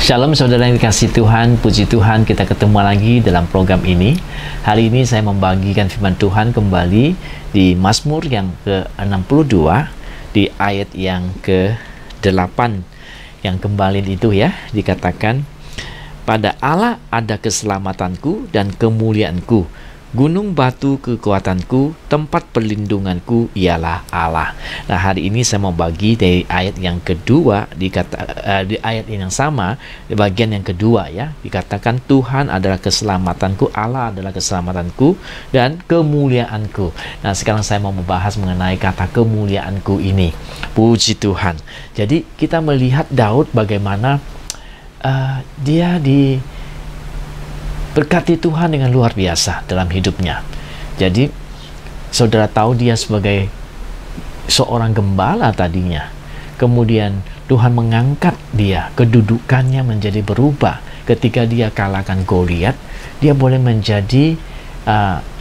Shalom saudara yang dikasihi Tuhan, puji Tuhan kita ketemu lagi dalam program ini. Hari ini saya membagikan firman Tuhan kembali di Mazmur yang ke-62 di ayat yang ke-8 yang kembali itu ya, dikatakan, pada Allah ada keselamatanku dan kemuliaanku, gunung batu kekuatanku, tempat perlindunganku ialah Allah. Nah, hari ini saya mau bagi dari ayat yang kedua, di ayat yang sama, di bagian yang kedua ya, dikatakan Tuhan adalah keselamatanku, Allah adalah keselamatanku dan kemuliaanku. Nah, sekarang saya mau membahas mengenai kata kemuliaanku ini. Puji Tuhan. Jadi kita melihat Daud bagaimana dia berkati Tuhan dengan luar biasa dalam hidupnya. Jadi saudara tahu dia sebagai seorang gembala tadinya. Kemudian Tuhan mengangkat dia, kedudukannya menjadi berubah. Ketika dia kalahkan Goliat, dia boleh menjadi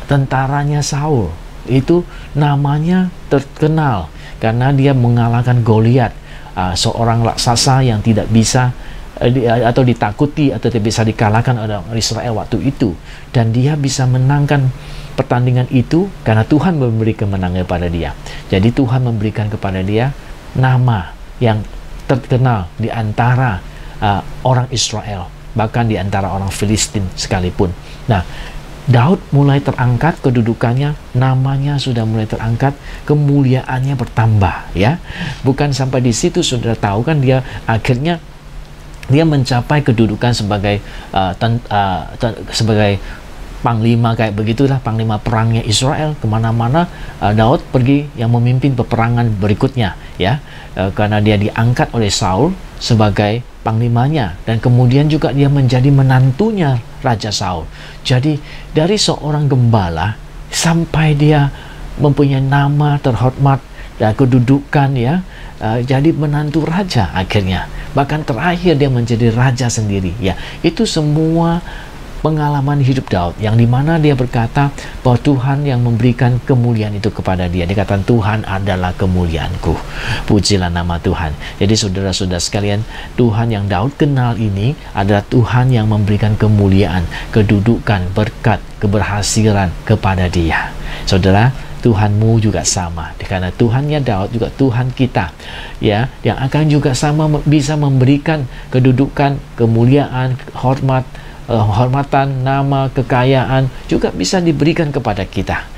tentaranya Saul. Itu namanya terkenal karena dia mengalahkan Goliat, seorang raksasa yang tidak bisa atau ditakuti atau tidak bisa dikalahkan oleh Israel waktu itu, dan dia bisa menangkan pertandingan itu karena Tuhan memberi kemenangan kepada dia. Jadi Tuhan memberikan kepada dia nama yang terkenal di antara orang Israel, bahkan di antara orang Filistin sekalipun. Nah, Daud mulai terangkat kedudukannya, namanya sudah mulai terangkat, kemuliaannya bertambah ya. Bukan sampai di situ, sudah tahu kan, dia akhirnya dia mencapai kedudukan sebagai sebagai panglima, kayak begitulah, panglima perangnya Israel. Kemana-mana Daud pergi yang memimpin peperangan berikutnya ya, karena dia diangkat oleh Saul sebagai panglimanya, dan kemudian juga dia menjadi menantunya Raja Saul. Jadi dari seorang gembala sampai dia mempunyai nama terhormat dan kedudukan ya, jadi menantu raja akhirnya, bahkan terakhir dia menjadi raja sendiri ya. Itu semua pengalaman hidup Daud, yang dimana dia berkata bahwa Tuhan yang memberikan kemuliaan itu kepada dia. Dia kata Tuhan adalah kemuliaanku. Pujilah nama Tuhan. Jadi saudara-saudara sekalian, Tuhan yang Daud kenal ini adalah Tuhan yang memberikan kemuliaan, kedudukan, berkat, keberhasilan kepada dia. Saudara, Tuhanmu juga sama, karena Tuhannya Daud juga Tuhan kita ya, yang akan juga sama bisa memberikan kedudukan, kemuliaan, hormatan, nama, kekayaan juga bisa diberikan kepada kita.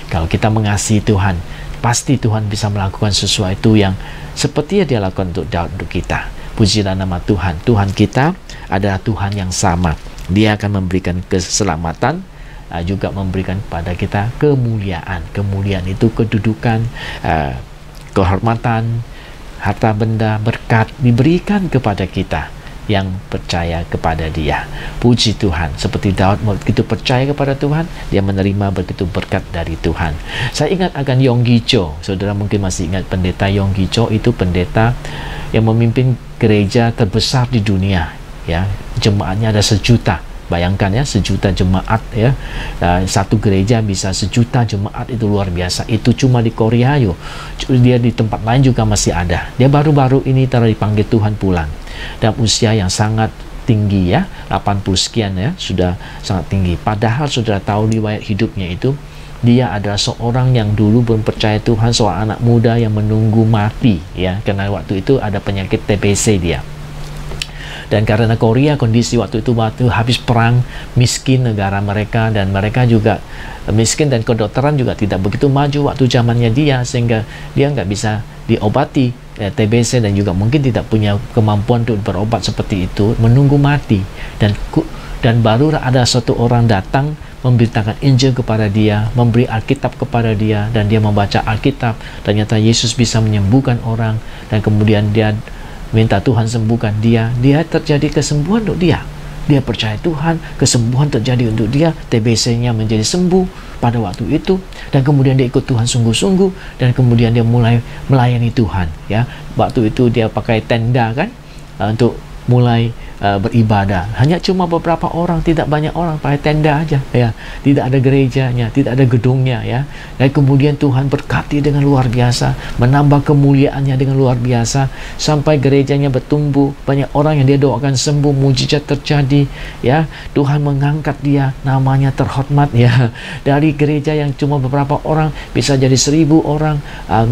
Kalau kita mengasihi Tuhan, pasti Tuhan bisa melakukan sesuatu yang seperti yang dia lakukan untuk Daud, untuk kita. Pujilah nama Tuhan. Tuhan kita adalah Tuhan yang sama. Dia akan memberikan keselamatan, juga memberikan pada kita kemuliaan. Kemuliaan itu kedudukan, kehormatan, harta benda, berkat diberikan kepada kita yang percaya kepada dia. Puji Tuhan. Seperti Daud begitu percaya kepada Tuhan, dia menerima begitu berkat dari Tuhan. Saya ingat akan Yonggi Cho. Saudara mungkin masih ingat pendeta Yonggi Cho. Itu pendeta yang memimpin gereja terbesar di dunia ya. Jemaatnya ada 1 juta. Bayangkan ya, 1 juta jemaat ya. Satu gereja bisa 1 juta jemaat, itu luar biasa. Itu cuma di Korea yo. Dia di tempat lain juga masih ada. Dia baru-baru ini telah dipanggil Tuhan pulang dalam usia yang sangat tinggi ya, 80 sekian ya, sudah sangat tinggi. Padahal saudara tahu riwayat hidupnya itu, dia adalah seorang yang dulu belum percaya Tuhan, seorang anak muda yang menunggu mati ya, karena waktu itu ada penyakit TBC dia. Dan karena Korea kondisi waktu itu habis perang, miskin negara mereka, dan mereka juga miskin, dan kedokteran juga tidak begitu maju waktu zamannya dia, sehingga dia nggak bisa diobati TBC, dan juga mungkin tidak punya kemampuan untuk berobat seperti itu, menunggu mati. Dan baru ada satu orang datang memberitakan Injil kepada dia, memberi Alkitab kepada dia, dan dia membaca Alkitab. Ternyata Yesus bisa menyembuhkan orang, dan kemudian dia minta Tuhan sembuhkan dia. Dia terjadi kesembuhan untuk dia. Dia percaya Tuhan, kesembuhan terjadi untuk dia, TBC-nya menjadi sembuh pada waktu itu, dan kemudian dia ikut Tuhan sungguh-sungguh, dan kemudian dia mulai melayani Tuhan ya. Waktu itu dia pakai tenda kan, untuk mulai beribadah. Hanya cuma beberapa orang, tidak banyak orang, pakai tenda aja ya. Tidak ada gerejanya, tidak ada gedungnya ya. Dan kemudian Tuhan berkati dengan luar biasa, menambah kemuliaannya dengan luar biasa sampai gerejanya bertumbuh, banyak orang yang dia doakan sembuh, mujizat terjadi ya. Tuhan mengangkat dia, namanya terhormat ya. Dari gereja yang cuma beberapa orang bisa jadi 1.000 orang,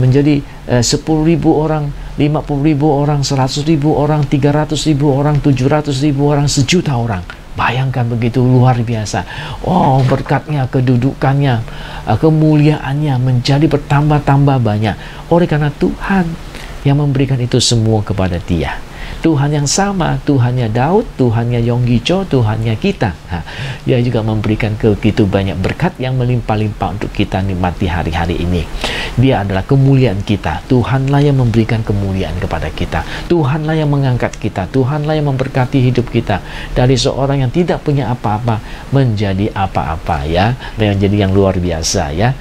menjadi 10.000 orang, 50.000 orang, 100.000 orang, 300.000 orang, 700.000 orang, 1.000.000 orang. Bayangkan begitu luar biasa. Oh, berkatnya, kedudukannya, kemuliaannya menjadi bertambah-tambah banyak. Oleh karena Tuhan yang memberikan itu semua kepada dia. Tuhan yang sama, Tuhannya Daud, Tuhannya Yonggi Cho, Tuhannya kita. Dia juga memberikan begitu banyak berkat yang melimpah-limpah untuk kita nikmati hari-hari ini. Dia adalah kemuliaan kita. Tuhanlah yang memberikan kemuliaan kepada kita. Tuhanlah yang mengangkat kita. Tuhanlah yang memberkati hidup kita. Dari seorang yang tidak punya apa-apa menjadi apa-apa ya. Menjadi yang luar biasa ya.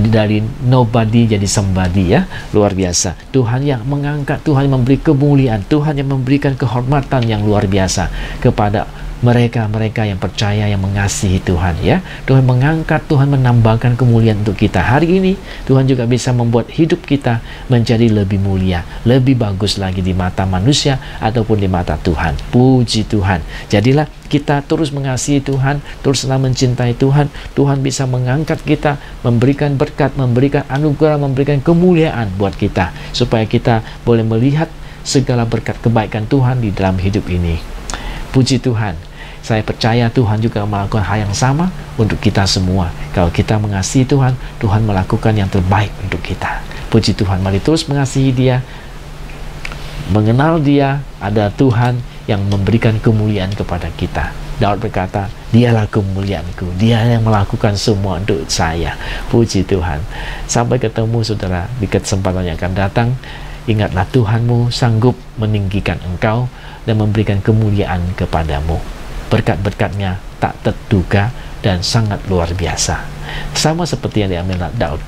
Dari nobody jadi somebody ya, luar biasa. Tuhan yang mengangkat, Tuhan yang memberi kemuliaan, Tuhan yang memberikan kehormatan yang luar biasa kepada mereka-mereka yang percaya, yang mengasihi Tuhan ya. Tuhan mengangkat, Tuhan menambahkan kemuliaan untuk kita. Hari ini Tuhan juga bisa membuat hidup kita menjadi lebih mulia, lebih bagus lagi di mata manusia ataupun di mata Tuhan. Puji Tuhan. Jadilah kita terus mengasihi Tuhan, teruslah mencintai Tuhan. Tuhan bisa mengangkat kita, memberikan berkat, memberikan anugerah, memberikan kemuliaan buat kita, supaya kita boleh melihat segala berkat kebaikan Tuhan di dalam hidup ini. Puji Tuhan. Saya percaya Tuhan juga melakukan hal yang sama untuk kita semua. Kalau kita mengasihi Tuhan, Tuhan melakukan yang terbaik untuk kita. Puji Tuhan. Mari terus mengasihi Dia, mengenal Dia. Ada Tuhan yang memberikan kemuliaan kepada kita. Daud berkata, dialah kemuliaanku, dia yang melakukan semua untuk saya. Puji Tuhan. Sampai ketemu saudara di kesempatan yang akan datang. Ingatlah Tuhanmu sanggup meninggikan engkau dan memberikan kemuliaan kepadamu. Berkat-berkatnya tak terduga dan sangat luar biasa. Sama seperti yang diambil Daud,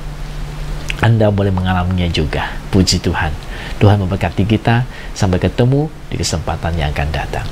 Anda boleh mengalaminya juga. Puji Tuhan. Tuhan memberkati kita. Sampai ketemu di kesempatan yang akan datang.